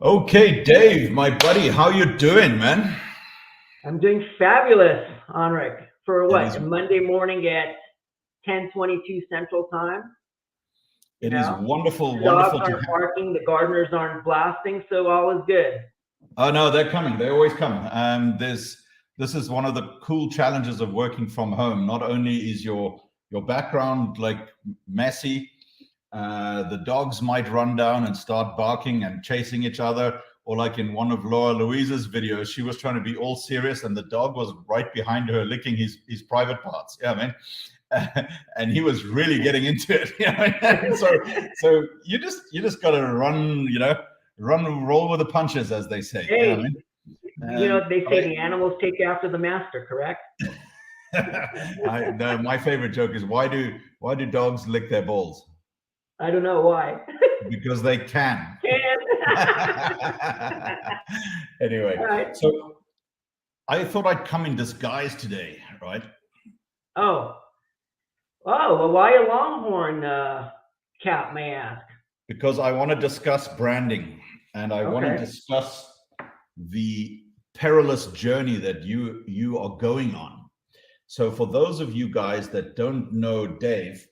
Okay, Dave, my buddy, how you doing, man? I'm doing fabulous, Anric. For It what? is A Monday morning at 10:22 Central Time. You it is know, wonderful, the dogs wonderful to aren't have. barking, the gardeners aren't blasting, so all is good. Oh no, they're coming. They always come. This is one of the cool challenges of working from home. Not only is your background like messy, the dogs might run down and start barking and chasing each other, or like in one of Laura Louise's videos, she was trying to be all serious, and the dog was right behind her licking his private parts. Yeah, man. And he was really getting into it. So you just got to run, roll with the punches, as they say. Yeah, I Hey, mean, um, they say I, the animals take after the master, correct? my favorite joke is why do dogs lick their balls? I don't know why. Because they can. Can. Anyway, All right. so I thought I'd come in disguise today, right? Oh, well, why a Longhorn cap, may I ask? Because I want to discuss branding, and I want to Okay. discuss the perilous journey that you are going on. So for those of you guys that don't know Dave,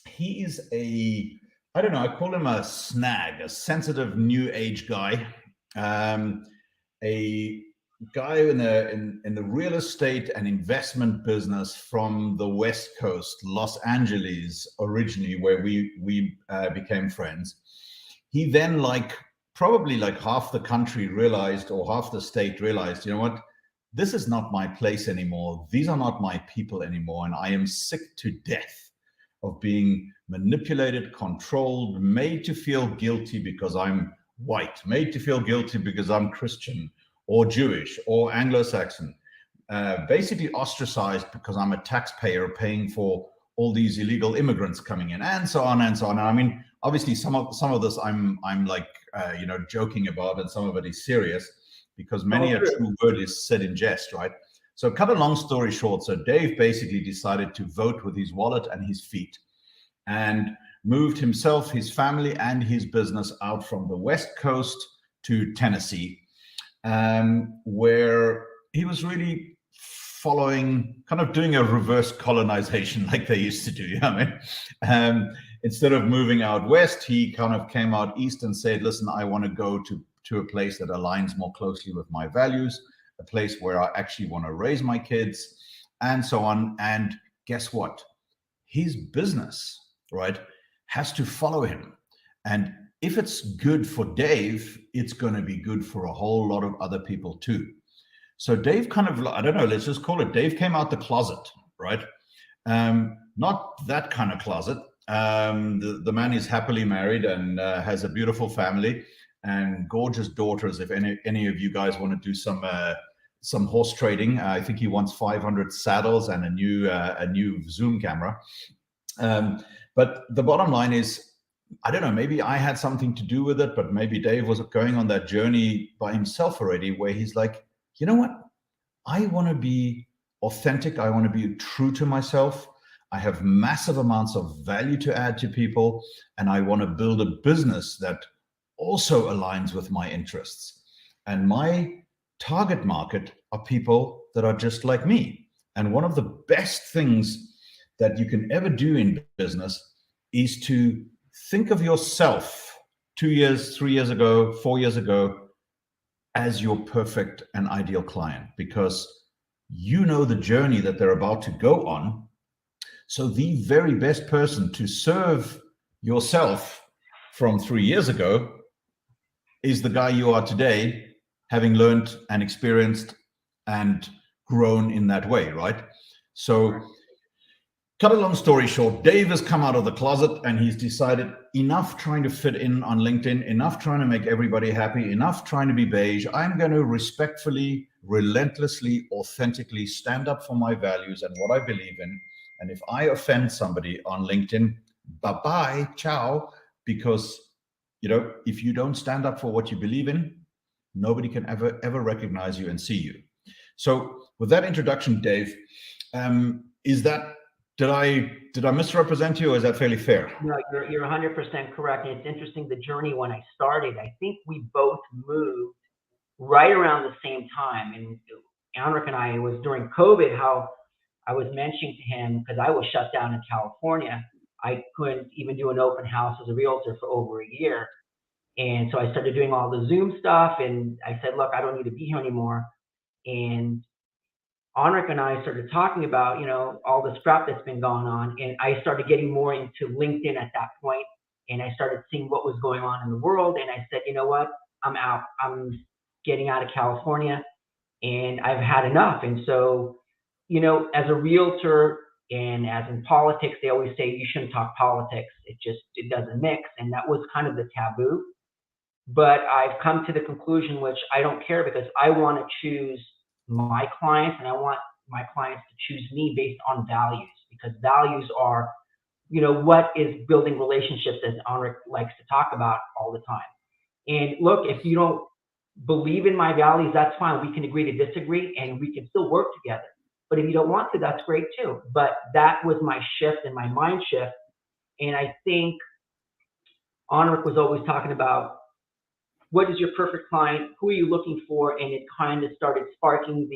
he is I don't know, I call him a snag, a sensitive new age guy, a guy in the real estate and investment business from the West Coast, Los Angeles originally, where we became friends. He then, probably like half the country realized, or half the state realized, you know what, this is not my place anymore. These are not my people anymore, and I am sick to death of being manipulated, controlled, made to feel guilty because I'm white, made to feel guilty because I'm Christian or Jewish or Anglo-Saxon, basically ostracized because I'm a taxpayer paying for all these illegal immigrants coming in, and so on and so on. And I mean, obviously, some of this I'm like joking about, and some of it is serious, because many a true word is said in jest, right? So cut a long story short, so Dave basically decided to vote with his wallet and his feet, and moved himself, his family, and his business out from the West Coast to Tennessee, where he was really following, kind of doing a reverse colonization like they used to do. You know what I mean? Instead of moving out west, he kind of came out east and said, listen, I want to go to a place that aligns more closely with my values, a place where I actually want to raise my kids, and so on. And guess what? His business, right, has to follow him. And if it's good for Dave, it's going to be good for a whole lot of other people too. So Dave kind of, I don't know, let's just call it, Dave came out the closet, right? Not that kind of closet. The man is happily married and has a beautiful family and gorgeous daughters. If any of you guys want to do some horse trading, I think he wants 500 saddles and a new Zoom camera. But the bottom line is, I don't know, maybe I had something to do with it, but maybe Dave was going on that journey by himself already, where he's like, you know what? I want to be authentic. I want to be true to myself. I have massive amounts of value to add to people, and I want to build a business that also aligns with my interests. And my target market are people that are just like me. And one of the best things that you can ever do in business is to think of yourself 2 years, 3 years ago, 4 years ago, as your perfect and ideal client, because you know the journey that they're about to go on. So the very best person to serve yourself from 3 years ago is the guy you are today, having learned and experienced and grown in that way, right? So cut a long story short, Dave has come out of the closet and he's decided, enough trying to fit in on LinkedIn, enough trying to make everybody happy, enough trying to be beige. I'm going to respectfully, relentlessly, authentically stand up for my values and what I believe in. And if I offend somebody on LinkedIn, bye-bye, ciao, because, if you don't stand up for what you believe in, nobody can ever recognize you and see you. So with that introduction, Dave, is that did I misrepresent you, or is that fairly fair? No, you're 100% correct. And it's interesting, the journey when I started, I think we both moved right around the same time. And Anric and I, it was during COVID, how I was mentioning to him, because I was shut down in California, I couldn't even do an open house as a realtor for over a year. And so I started doing all the Zoom stuff, and I said, look, I don't need to be here anymore. And Anric and I started talking about, all this crap that's been going on. And I started getting more into LinkedIn at that point, and I started seeing what was going on in the world. And I said, you know what, I'm out. I'm getting out of California, and I've had enough. And so, as a realtor and as in politics, they always say you shouldn't talk politics. It doesn't mix. And that was kind of the taboo. But I've come to the conclusion, which I don't care, because I want to choose my clients, and I want my clients to choose me based on values, because values are, what is building relationships, as Anric likes to talk about all the time. And look, if you don't believe in my values, that's fine. We can agree to disagree, and we can still work together. But if you don't want to, that's great too. But that was my shift and my mind shift. And I think Anric was always talking about, what is your perfect client? Who are you looking for? And it kind of started sparking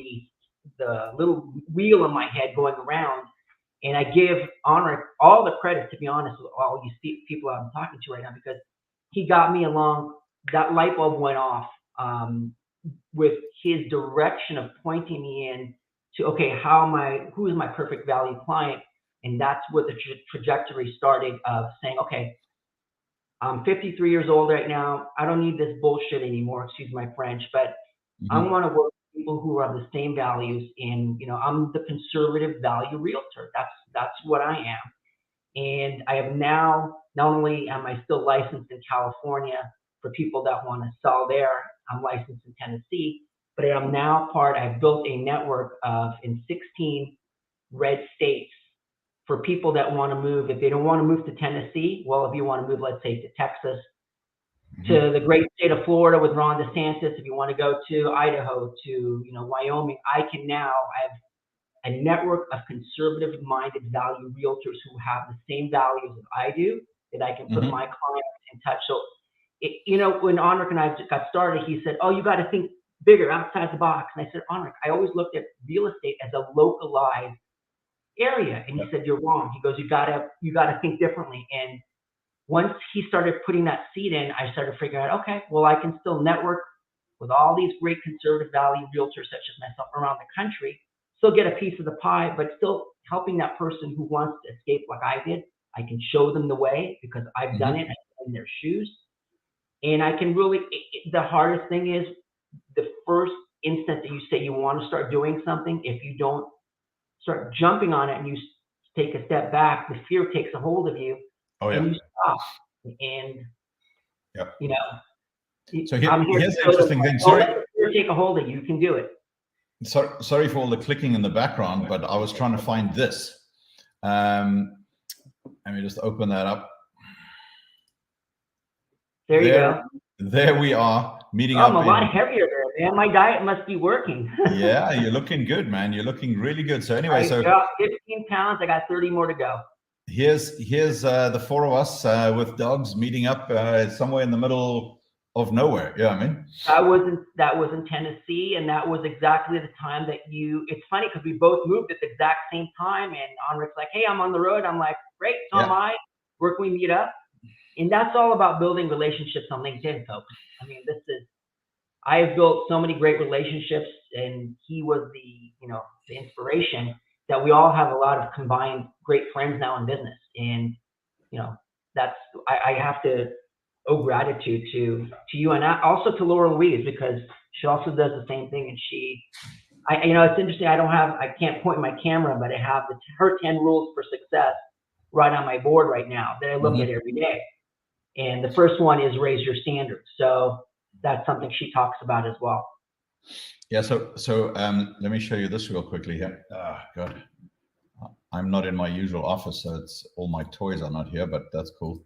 the little wheel in my head going around. And I give Anric all the credit, to be honest, with all you people I'm talking to right now, because he got me along. That light bulb went off with his direction of pointing me in to, okay, who is my perfect value client? And that's where the trajectory started of saying, okay, I'm 53 years old right now. I don't need this bullshit anymore, excuse my French, but I want to work with people who have the same values. And, I'm the conservative value realtor. That's what I am. And I have now, not only am I still licensed in California for people that want to sell there, I'm licensed in Tennessee, but I'm now I've built a network in 16 red states for people that want to move. If they don't want to move to Tennessee, well, if you want to move, let's say, to Texas, to the great state of Florida with Ron DeSantis, if you want to go to Idaho, to Wyoming, I have a network of conservative-minded value realtors who have the same values as I do, that I can put my clients in touch. So, when Anric and I got started, he said, "Oh, you got to think bigger, outside the box." And I said, "Anric, I always looked at real estate as a localized area." And he said, "You're wrong." He goes, you gotta think differently. And once he started putting that seed in, I started figuring out, okay, well, I can still network with all these great conservative value realtors such as myself around the country, still get a piece of the pie, but still helping that person who wants to escape like I did. I can show them the way because I've done it. I'm in their shoes. And I can really, the hardest thing is the first instant that you say you want to start doing something, if you don't start jumping on it and you take a step back, the fear takes a hold of you. And you stop. And, so here's the interesting thing. Sorry. Let the fear take a hold of you. You can do it. Sorry for all the clicking in the background, but I was trying to find this. Let me just open that up. There you go. There we are, meeting up. I'm a lot heavier there, man. My diet must be working. Yeah, you're looking good, man. You're looking really good. So anyway, I got 15 pounds. I got 30 more to go. Here's the four of us with dogs meeting up somewhere in the middle of nowhere. Yeah, I mean. That was in Tennessee, and that was exactly the time that it's funny because we both moved at the exact same time, and Anric's like, "Hey, I'm on the road." I'm like, "Great, so am I. Where can we meet up?" And that's all about building relationships on LinkedIn, folks. I mean, I have built so many great relationships, and he was the inspiration that we all have a lot of combined great friends now in business. And, I have to owe gratitude to you, and also to Laura Louise, because she also does the same thing. And it's interesting. I can't point my camera, but I have her 10 rules for success right on my board right now that I look at every day. And the first one is raise your standards. So that's something she talks about as well. Yeah. So let me show you this real quickly here. Oh, God. I'm not in my usual office, so all my toys are not here, but that's cool.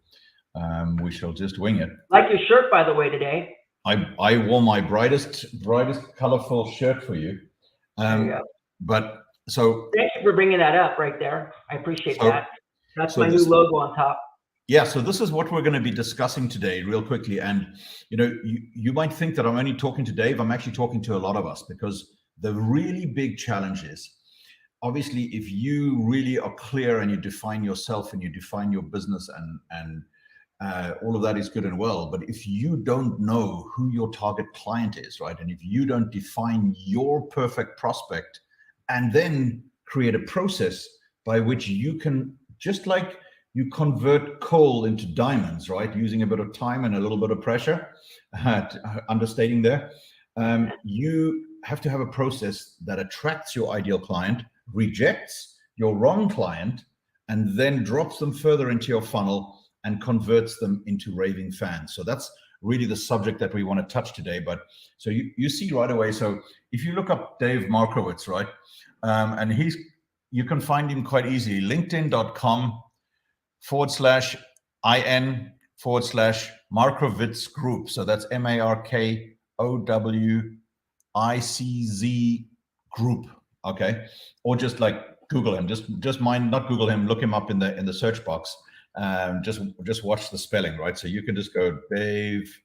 We shall just wing it. Like your shirt, by the way, today. I wore my brightest colorful shirt for you. There you go. But So thank you for bringing that up right there. I appreciate that. That's my new logo on top. Yeah, so this is what we're going to be discussing today real quickly. And, you might think that I'm only talking to Dave. I'm actually talking to a lot of us, because the really big challenge is, obviously, if you really are clear and you define yourself and you define your business and all of that is good and well. But if you don't know who your target client is, right? And if you don't define your perfect prospect and then create a process by which you can, just like you convert coal into diamonds, right? Using a bit of time and a little bit of pressure, understating there. You have to have a process that attracts your ideal client, rejects your wrong client, and then drops them further into your funnel and converts them into raving fans. So that's really the subject that we want to touch today. But so you see right away. So if you look up Dave Markowitz, right? And you can find him quite easily. LinkedIn.com/IN/Markowitz Group. So that's MARKOWICZ Group. Okay. Or just like Google him. Just mind, not Google him, look him up in the search box. Just watch the spelling, right? So you can just go Dave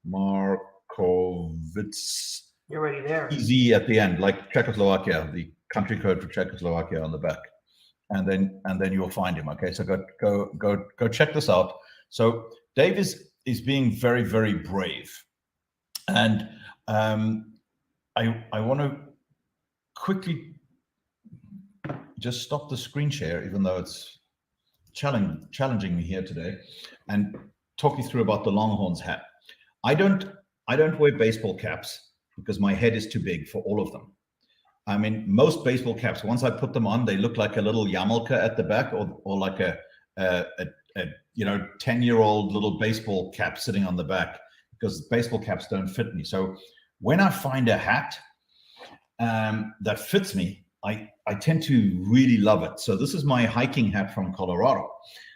Markowitz. You're already there. EZ at the end, like Czechoslovakia, the country code for Czechoslovakia on the back, and then you'll find him. Okay, so go check this out. So Dave is being very, very brave, and I want to quickly just stop the screen share, even though it's challenging me here today, and talk you through about the Longhorns hat. I don't wear baseball caps because my head is too big for all of them. I mean, most baseball caps, once I put them on, they look like a little yarmulke at the back, or like a 10-year-old little baseball cap sitting on the back, because baseball caps don't fit me. So when I find a hat that fits me, I tend to really love it. So this is my hiking hat from Colorado.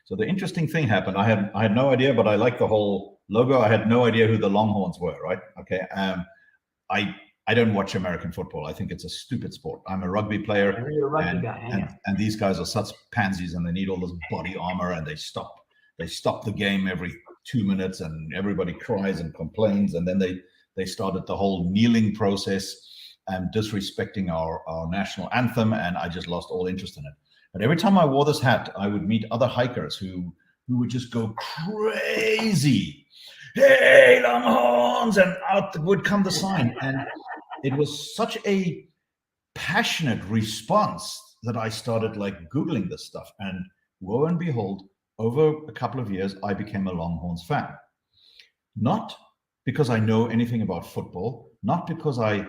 So the interesting thing happened. I had no idea, but I like the whole logo. I had no idea who the Longhorns were, right? Okay. I don't watch American football. I think it's a stupid sport. I'm a rugby player, You're a rugby guy, and these guys are such pansies, and they need all this body armor, and they stop the game every 2 minutes, and everybody cries and complains, and then they started the whole kneeling process and disrespecting our national anthem, and I just lost all interest in it. But every time I wore this hat, I would meet other hikers who would just go crazy. Hey, Longhorns! And out would come the sign. And it was such a passionate response that I started like Googling this stuff. And lo and behold, over a couple of years, I became a Longhorns fan. Not because I know anything about football, not because I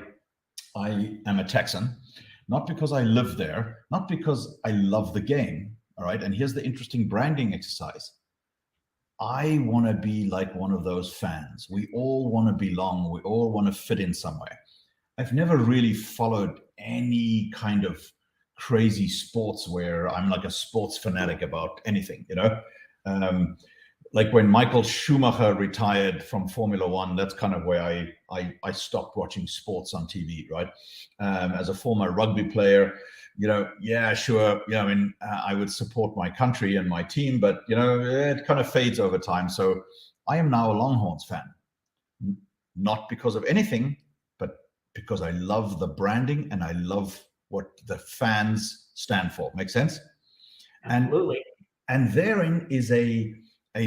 am a Texan, not because I live there, not because I love the game. All right. And here's the interesting branding exercise. I want to be like one of those fans. We all want to belong. We all want to fit in somewhere. I've never really followed any kind of crazy sports where I'm like a sports fanatic about anything, like when Michael Schumacher retired from Formula One, that's kind of where I stopped watching sports on TV, right? As a former rugby player, yeah, sure. I would support my country and my team, but, it kind of fades over time. So I am now a Longhorns fan, not because of anything, but because I love the branding and I love what the fans stand for. Make sense? Absolutely. And therein is a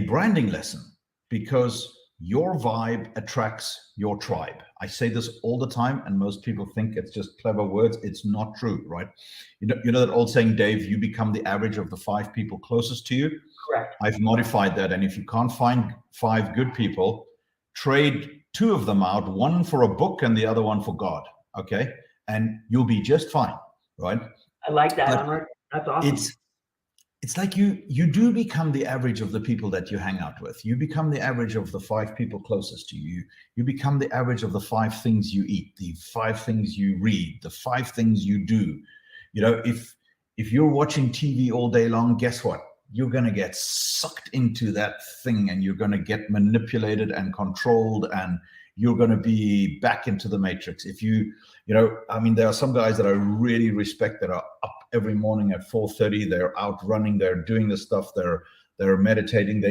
branding lesson, because your vibe attracts your tribe. I say this all the time, and most people think it's just clever words. It's not true, right? You know that old saying, Dave, you become the average of the 5 people closest to you? Correct. I've modified that. And if you can't find 5 good people, trade 2 of them out, one for a book and the other one for God. Okay. And you'll be just fine, right? I like that, Anric. That's awesome. It's like you do become the average of the people that you hang out with. You become the average of the 5 people closest to you. You become the average of the 5 things you eat, the 5 things you read, the 5 things you do. If you're watching TV all day long, guess what? You're going to get sucked into that thing, and you're going to get manipulated and controlled, and you're going to be back into the matrix. If you know, I mean, there are some guys that I really respect that are up every morning at 4:30. They're out running. They're doing this stuff. They're meditating.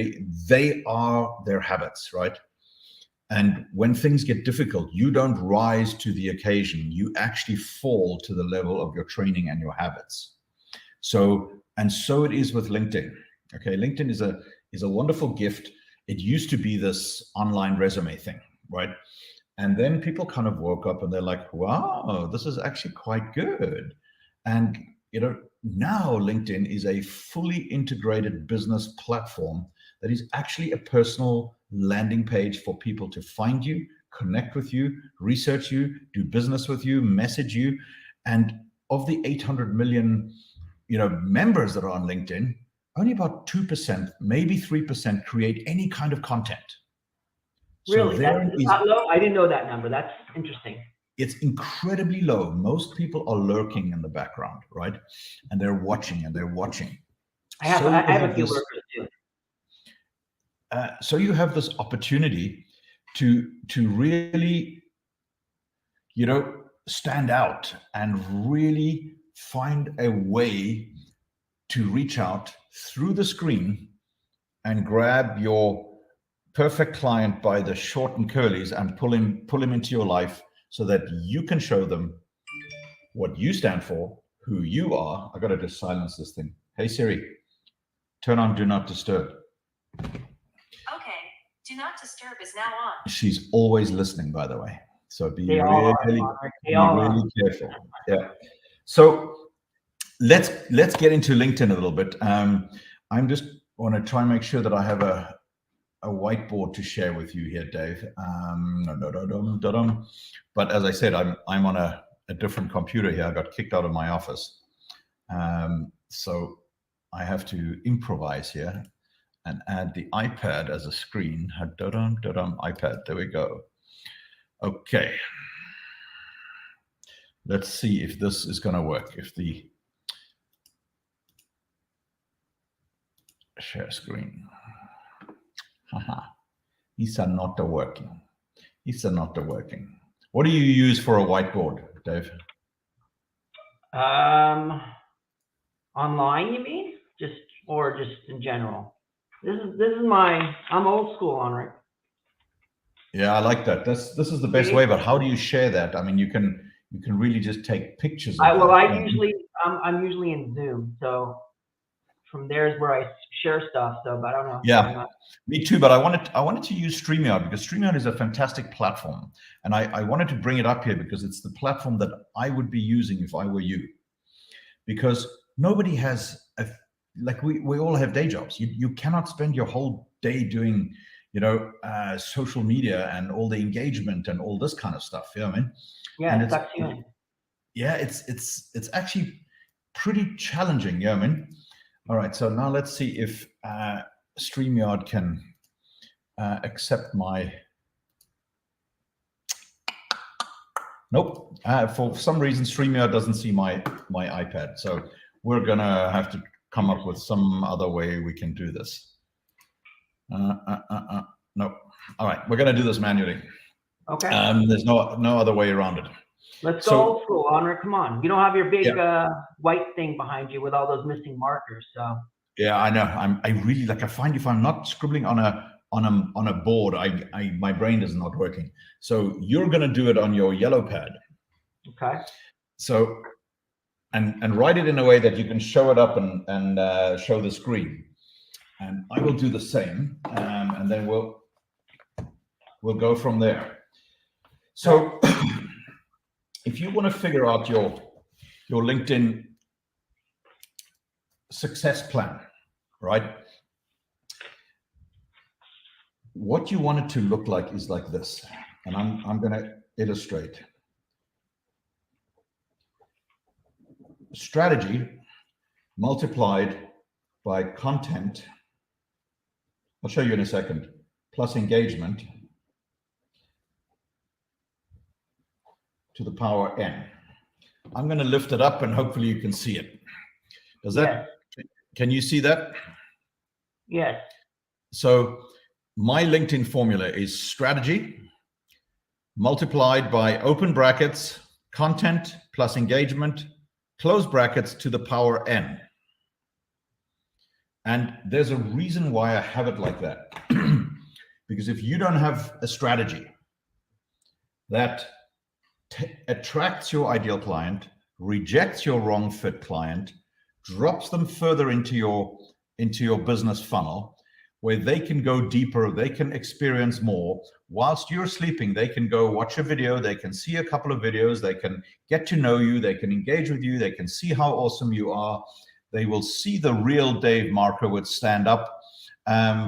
They are their habits, right? And when things get difficult, you don't rise to the occasion. You actually fall to the level of your training and your habits. So it is with LinkedIn. Okay, LinkedIn is a wonderful gift. It used to be this online resume thing, right? And then people kind of woke up and they're like, wow, this is actually quite good. And now LinkedIn is a fully integrated business platform that is actually a personal landing page for people to find you, connect with you, research you, do business with you, message you. And of the 800 million, members that are on LinkedIn, only about 2%, maybe 3% create any kind of content. Really? That's not low? I didn't know that number. That's interesting. It's incredibly low. Most people are lurking in the background, right? And they're watching and they're watching. I have a few lurkers too. So you have this opportunity to really, stand out and really find a way to reach out through the screen and grab your perfect client by the short and curlies and pull him into your life so that you can show them what you stand for, who you are. I got to just silence this thing. Hey Siri, turn on Do Not Disturb. Okay, Do Not Disturb is now on. She's always listening, by the way. So be They really careful. Yeah. So let's get into LinkedIn a little bit. I'm just want to try and make sure that I have a whiteboard to share with you here, Dave. But as I said, I'm on a different computer here. I got kicked out of my office. So I have to improvise here and add the iPad as a screen. iPad, there we go. Okay. Let's see if this is going to work. If the share screen. These are not working. These are not working. What do you use for a whiteboard, Dave? Online, you mean? Just in general? This is I'm old school, Anric. Yeah, I like that. This is the best way. But how do you share that? I mean, you can really just take pictures. I'm usually in Zoom, so from there is where I share stuff. So, but I don't know. Yeah, me too. But I wanted to use StreamYard because StreamYard is a fantastic platform, and I wanted to bring it up here because it's the platform that I would be using if I were you. Because nobody has we all have day jobs. You cannot spend your whole day doing social media and all the engagement and all this kind of stuff. You know what I mean? Yeah, it sucks you in. Yeah, it's actually pretty challenging. You know what I mean? All right, so now let's see if StreamYard can accept my. Nope. For some reason, StreamYard doesn't see my iPad. So we're gonna have to come up with some other way we can do this. Nope. All right, we're gonna do this manually. Okay. There's no other way around it. Let's go old school, Anric. Come on. You don't have your big white thing behind you with all those missing markers. So. Yeah, I know. I really I find if I'm not scribbling on a board, my brain is not working. So you're gonna do it on your yellow pad. Okay. So and write it in a way that you can show it up and show the screen. And I will do the same, and then we'll go from there. So if you want to figure out your LinkedIn success plan, right? What you want it to look like is like this, and I'm going to illustrate. Strategy multiplied by content, I'll show you in a second, plus engagement to the power n. I'm going to lift it up and hopefully you can see it. Does that, can you see that? Yes. So my LinkedIn formula is strategy multiplied by open brackets, content plus engagement, close brackets to the power n. And there's a reason why I have it like that. Because if you don't have a strategy that attracts your ideal client, rejects your wrong fit client, drops them further into your business funnel, where they can go deeper, they can experience more. Whilst you're sleeping, they can go watch a video, they can see a couple of videos, they can get to know you, they can engage with you, they can see how awesome you are. They will see the real Dave Markowitz stand up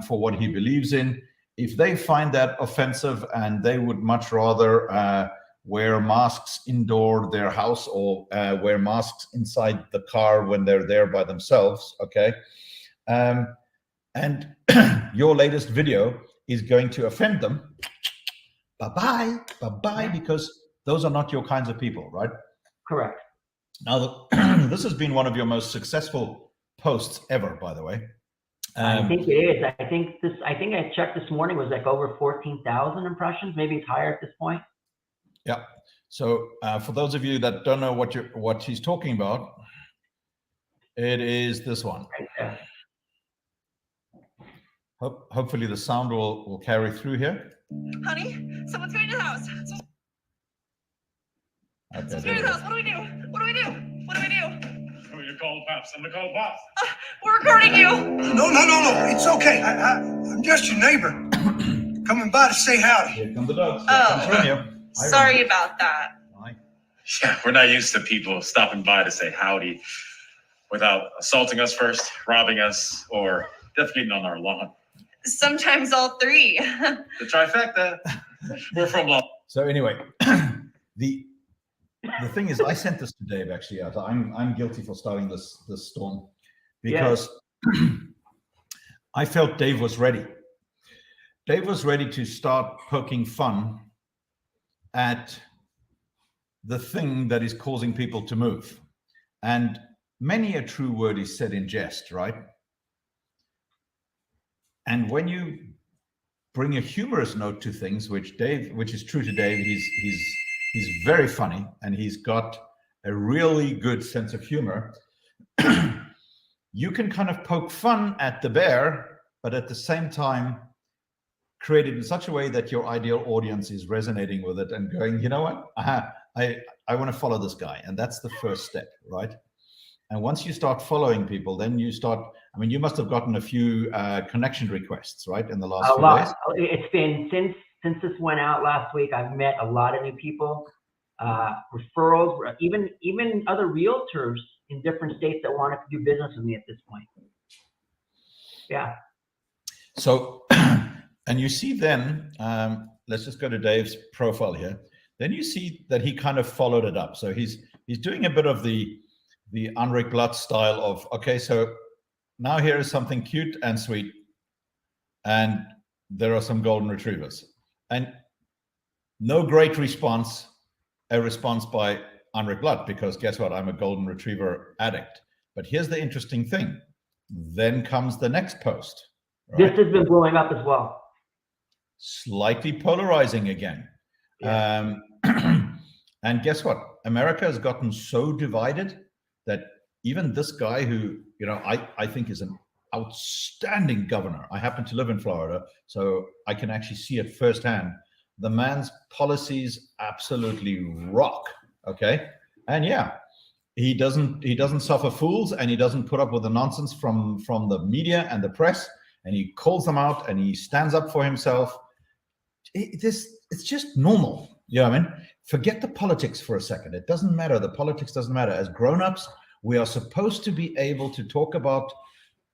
for what he believes in. If they find that offensive and they would much rather wear masks indoor their house or wear masks inside the car when they're there by themselves, okay? And your latest video is going to offend them, bye-bye, bye-bye, because those are not your kinds of people, right? Correct. Now, this has been one of your most successful posts ever, by the way. I think it is. I think I checked this morning, was like over 14,000 impressions. Maybe it's higher at this point. Yeah. So for those of you that don't know what he's talking about, it is this one. Right there. Hopefully the sound will carry through here. Honey, someone's going to the house. Okay, Someone's going to the house. What do we do? What do we do? What do we do? Oh, you call Pops. I'm gonna call Pops. We're recording you. No. It's okay. I'm just your neighbor. Coming by to say howdy. Here come the dogs. Oh, sorry about that. Hi. Yeah, we're not used to people stopping by to say howdy without assaulting us first, robbing us, or defecating on our lawn. Sometimes all three. The trifecta. We're from law. So anyway, the thing is, I sent this to Dave actually. I'm guilty for starting this storm because I felt Dave was ready. Dave was ready to start poking fun at the thing that is causing people to move. And many a true word is said in jest, right? And when you bring a humorous note to things, which is true to Dave, he's very funny and he's got a really good sense of humor. You can kind of poke fun at the bear, but at the same time, create it in such a way that your ideal audience is resonating with it and going, you know what? I want to follow this guy. And that's the first step, right? And once you start following people, then you start, I mean, you must have gotten a few connection requests, right? In the last few days. It's been, since this went out last week, I've met a lot of new people, referrals, even other realtors in different states that wanted to do business with me at this point. Yeah. So, and you see then, let's just go to Dave's profile here. Then you see that he kind of followed it up. So he's doing a bit of the Anric Blatt style of, okay, so now here is something cute and sweet, and there are some golden retrievers. And no great response, a response by Anric Blatt, because guess what? I'm a golden retriever addict. But here's the interesting thing. Then comes the next post. Right? This has been blowing up as well. Slightly polarizing again. Yeah. And guess what? America has gotten so divided that even this guy who, you know, I think is an outstanding governor. I happen to live in Florida, so I can actually see it firsthand. The man's policies absolutely rock, okay? And yeah, he doesn't suffer fools, and he doesn't put up with the nonsense from the media and the press, and he calls them out and he stands up for himself. It's just normal. You know what I mean? Forget the politics for a second. It doesn't matter. The politics doesn't matter. As grown-ups, we are supposed to be able to talk about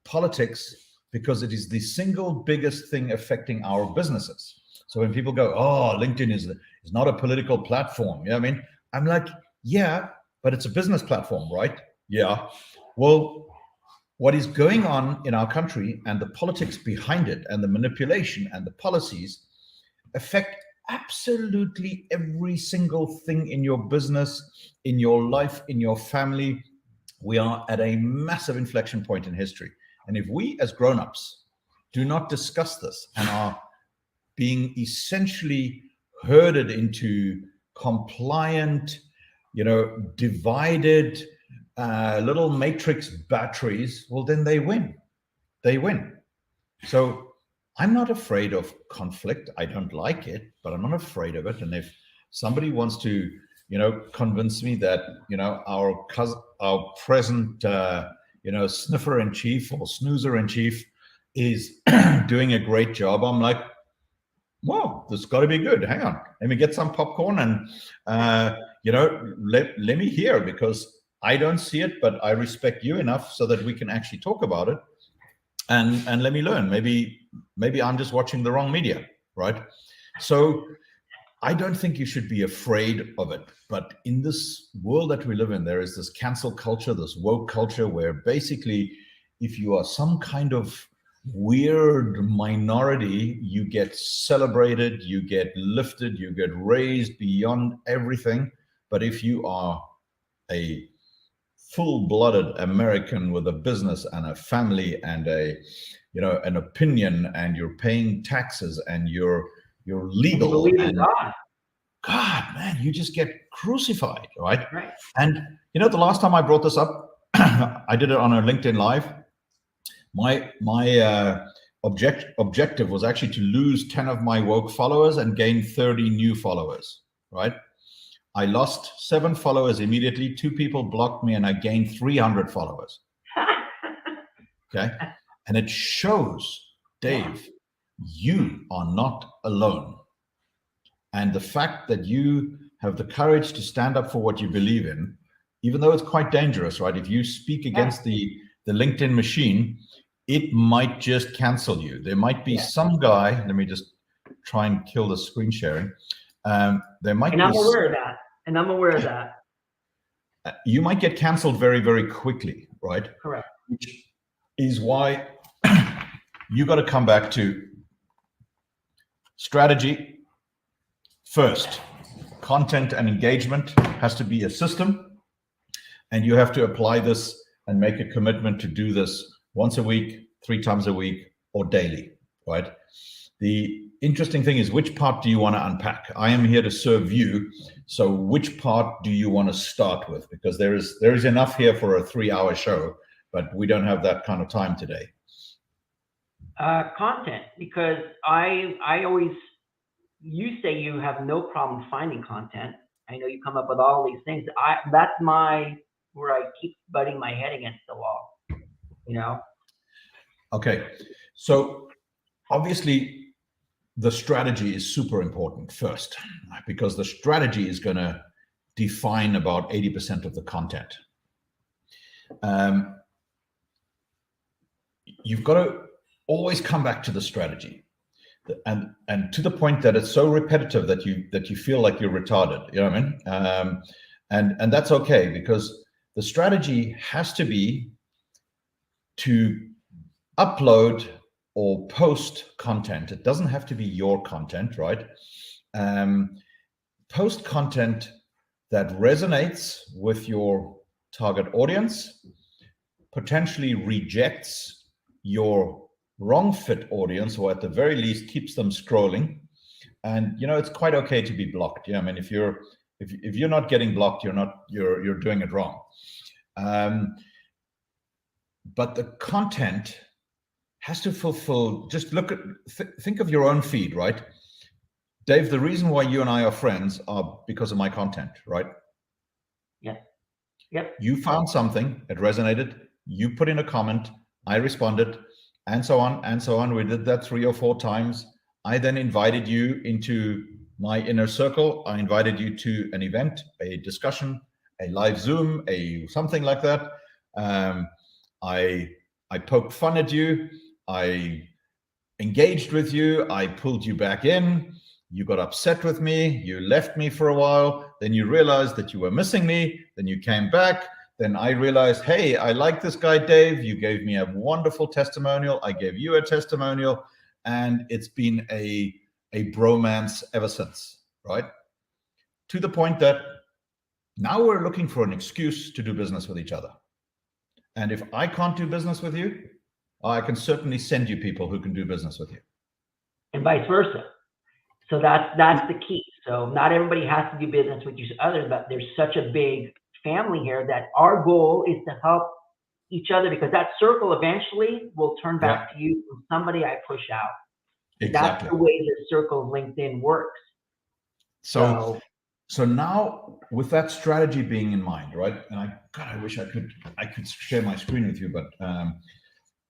politics because it is the single biggest thing affecting our businesses. So when people go, oh, LinkedIn is not a political platform. You know what I mean? I'm like, yeah, but it's a business platform, right? Yeah. Well, what is going on in our country and the politics behind it and the manipulation and the policies affect absolutely every single thing in your business, in your life, in your family. We are at a massive inflection point in history. And if we as grown-ups do not discuss this and are being essentially herded into compliant, divided little matrix batteries, well, then they win. They win. So I'm not afraid of conflict. I don't like it, but I'm not afraid of it. And if somebody wants to, convince me that, our present, sniffer in chief or snoozer in chief is doing a great job, I'm like, wow, this has got to be good. Hang on, let me get some popcorn and, let me hear, because I don't see it, but I respect you enough so that we can actually talk about it. And let me learn. Maybe I'm just watching the wrong media, right? So I don't think you should be afraid of it. But in this world that we live in, there is this cancel culture, this woke culture, where basically, if you are some kind of weird minority, you get celebrated, you get lifted, you get raised beyond everything. But if you are a full-blooded American with a business and a family and an opinion, and you're paying taxes and you're legal, and God, man, you just get crucified, right? And the last time I brought this up, I did it on a LinkedIn Live. My objective was actually to lose 10 of my woke followers and gain 30 new followers, right? I lost 7 followers immediately. 2 people blocked me, and I gained 300 followers. Okay. And it shows, Dave, you are not alone. And the fact that you have the courage to stand up for what you believe in, even though it's quite dangerous, right? If you speak against the LinkedIn machine, it might just cancel you. There might be some guy, let me just try and kill the screen sharing. There might and I'm aware of that. You might get canceled very, very quickly, right? Correct. Which is why you got to come back to strategy first. Content and engagement has to be a system, and you have to apply this and make a commitment to do this once a week, 3 times a week, or daily, right? The interesting thing is, which part do you want to unpack? I am here to serve you. So which part do you want to start with? Because there is enough here for a 3-hour show, but we don't have that kind of time today. Content, because you say you have no problem finding content. I know you come up with all these things. That's where I keep butting my head against the wall, Okay, so obviously the strategy is super important first, because the strategy is going to define about 80% of the content. You've got to always come back to the strategy, and to the point that it's so repetitive that you feel like you're retarded. You know what I mean? And that's okay, because the strategy has to be to upload or post content. It doesn't have to be your content, right? Post content that resonates with your target audience, potentially rejects your wrong fit audience, or at the very least keeps them scrolling. And it's quite okay to be blocked. I mean, if you're not getting blocked, you're doing it wrong. But the content has to fulfill. Just think of your own feed, right? Dave, the reason why you and I are friends are because of my content, right? Yeah. Yep. You found something, it resonated, you put in a comment, I responded, and so on and so on. We did that 3 or 4 times. I then invited you into my inner circle. I invited you to an event, a discussion, a live Zoom, something like that. I poked fun at you. I engaged with you. I pulled you back in. You got upset with me. You left me for a while. Then you realized that you were missing me. Then you came back. Then I realized, hey, I like this guy, Dave. You gave me a wonderful testimonial. I gave you a testimonial. And it's been a bromance ever since, right? To the point that now we're looking for an excuse to do business with each other. And if I can't do business with you, I can certainly send you people who can do business with you. And vice versa. So that's the key. So not everybody has to do business with each other, but there's such a big family here that our goal is to help each other, because that circle eventually will turn back to you from somebody I push out. Exactly. That's the way the circle of LinkedIn works. So now with that strategy being in mind, right? And I wish I could share my screen with you, but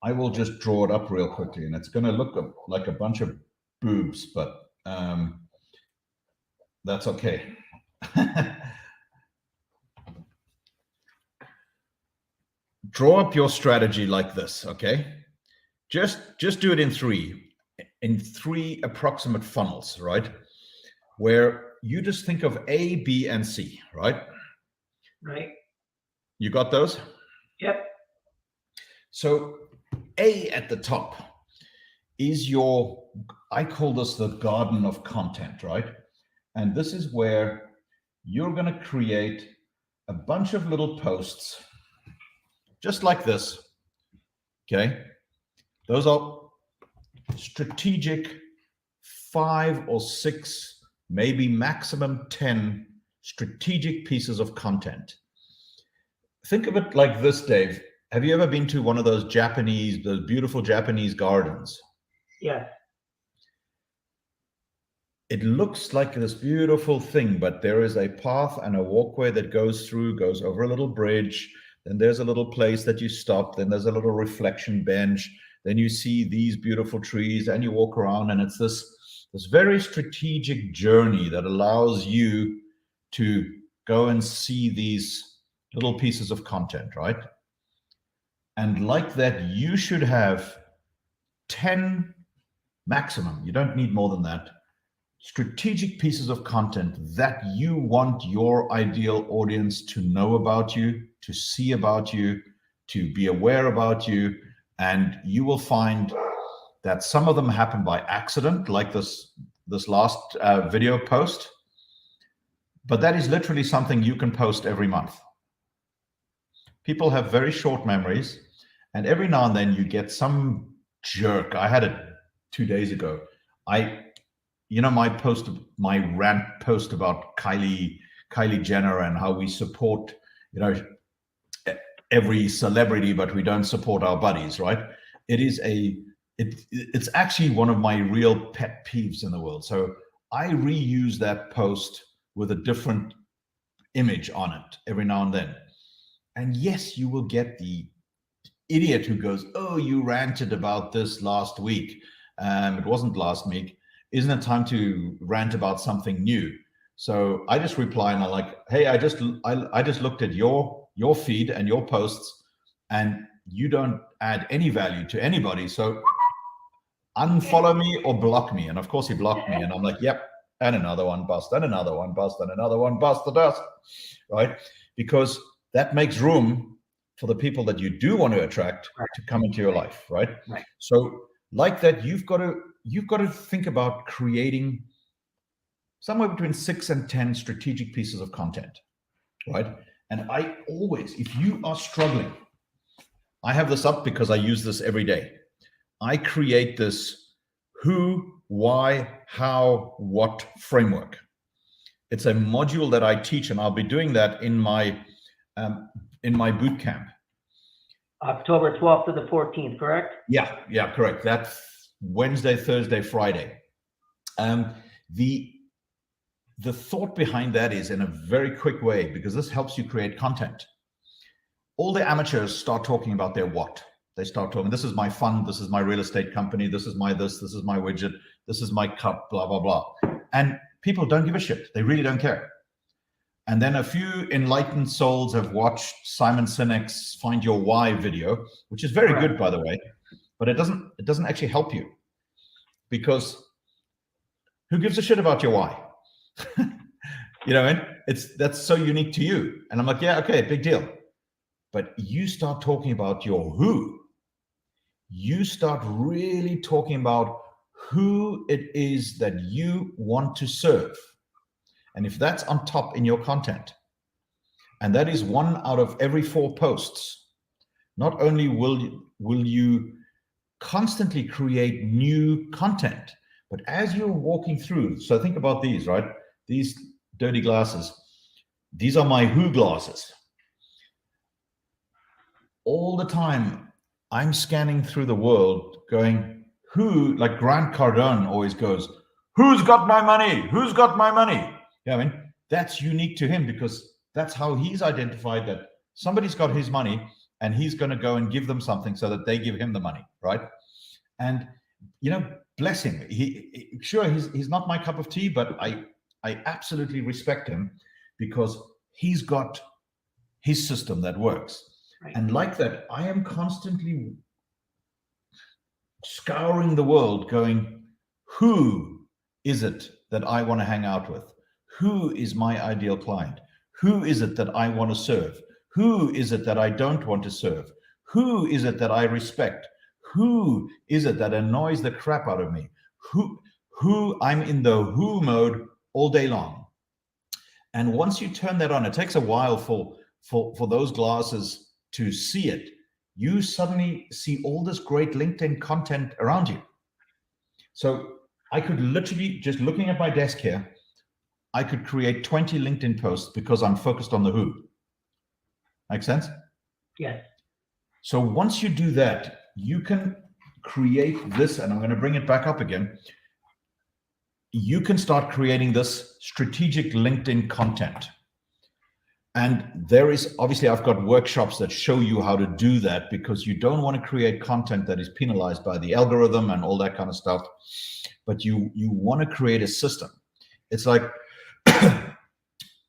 I will just draw it up real quickly, and it's going to look like a bunch of boobs, but that's okay. Draw up your strategy like this, okay? Just do it in three approximate funnels, right? Where you just think of A, B, and C, right? Right. You got those? Yep. So A at the top is I call this the garden of content, right? And this is where you're going to create a bunch of little posts just like this, okay? Those are strategic 5 or 6, maybe maximum 10 strategic pieces of content. Think of it like this, Dave. Have you ever been to one of those beautiful Japanese gardens? Yes. It looks like this beautiful thing, but there is a path and a walkway that goes over a little bridge. Then there's a little place that you stop. Then there's a little reflection bench. Then you see these beautiful trees and you walk around, and it's this very strategic journey that allows you to go and see these little pieces of content, right? And like that, you should have 10 maximum. You don't need more than that. Strategic pieces of content that you want your ideal audience to know about you, to see about you, to be aware about you. And you will find that some of them happen by accident, like this last video post. But that is literally something you can post every month. People have very short memories, and every now and then you get some jerk. I had it 2 days ago. My rant post about Kylie Jenner and how we support, every celebrity, but we don't support our buddies, right? It's actually one of my real pet peeves in the world. So I reuse that post with a different image on it every now and then. And yes, you will get the idiot who goes, "Oh, you ranted about this last week. It wasn't last week. Isn't it time to rant about something new?" So I just reply and I'm like, "Hey, I just looked at your feed and your posts, and you don't add any value to anybody. So unfollow me or block me." And of course he blocked me, and I'm like, "Yep." And another one bust, and another one bust, and another one bust the dust, right? Because that makes room for the people that you do want to attract to come into your life, right? Right. So like that, you've got to think about creating somewhere between 6 and 10 strategic pieces of content, right? And I always, if you are struggling, I have this up because I use this every day. I create this who, why, how, what framework. It's a module that I teach, and I'll be doing that in my boot camp. October 12th to the 14th, correct? Yeah, correct. That's Wednesday, Thursday, Friday. The thought behind that is, in a very quick way, because this helps you create content. All the amateurs start talking about their what. They start talking, "This is my fund, this is my real estate company, this is my this is my widget, this is my cup, blah, blah, blah." And people don't give a shit. They really don't care. And then a few enlightened souls have watched Simon Sinek's Find Your Why video, which is very good, by the way, but it doesn't actually help you, because who gives a shit about your why? And that's so unique to you. And I'm like, yeah, okay, big deal. But you start talking about your who. You start really talking about who it is that you want to serve. And if that's on top in your content, and that is 1 out of every 4 posts, not only will you constantly create new content, But as you're walking through, so think about these, right? These dirty glasses, these are my who glasses. All the time, I'm scanning through the world going, who, like Grant Cardone always goes, who's got my money? Who's got my money? Yeah, I mean, that's unique to him because that's how he's identified that somebody's got his money and he's going to go and give them something so that they give him the money, right? And, you know, bless him. He's not my cup of tea, but I absolutely respect him because he's got his system that works. Right. And like that, I am constantly scouring the world going, who is it that I want to hang out with? Who is my ideal client? Who is it that I want to serve? Who is it that I don't want to serve? Who is it that I respect? Who is it that annoys the crap out of me? Who I'm in the who mode all day long. And once you turn that on, it takes a while for those glasses to see it. You suddenly see all this great LinkedIn content around you. So I could literally, just looking at my desk here, I could create 20 LinkedIn posts because I'm focused on the who. Make sense? Yes. So once you do that, you can create this, and I'm going to bring it back up again. You can start creating this strategic LinkedIn content. And there is, obviously, I've got workshops that show you how to do that because you don't want to create content that is penalized by the algorithm and all that kind of stuff. But you want to create a system. It's like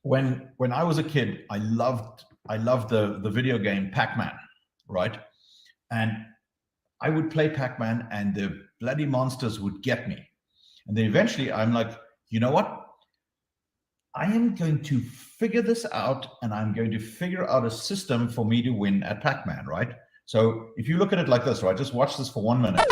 when I was a kid, I loved the video game Pac-Man, right? And I would play Pac-Man and the bloody monsters would get me. And then eventually I'm like, you know what? I am going to figure this out and I'm going to figure out a system for me to win at Pac-Man, right? So if you look at it like this, right? Just watch this for 1 minute.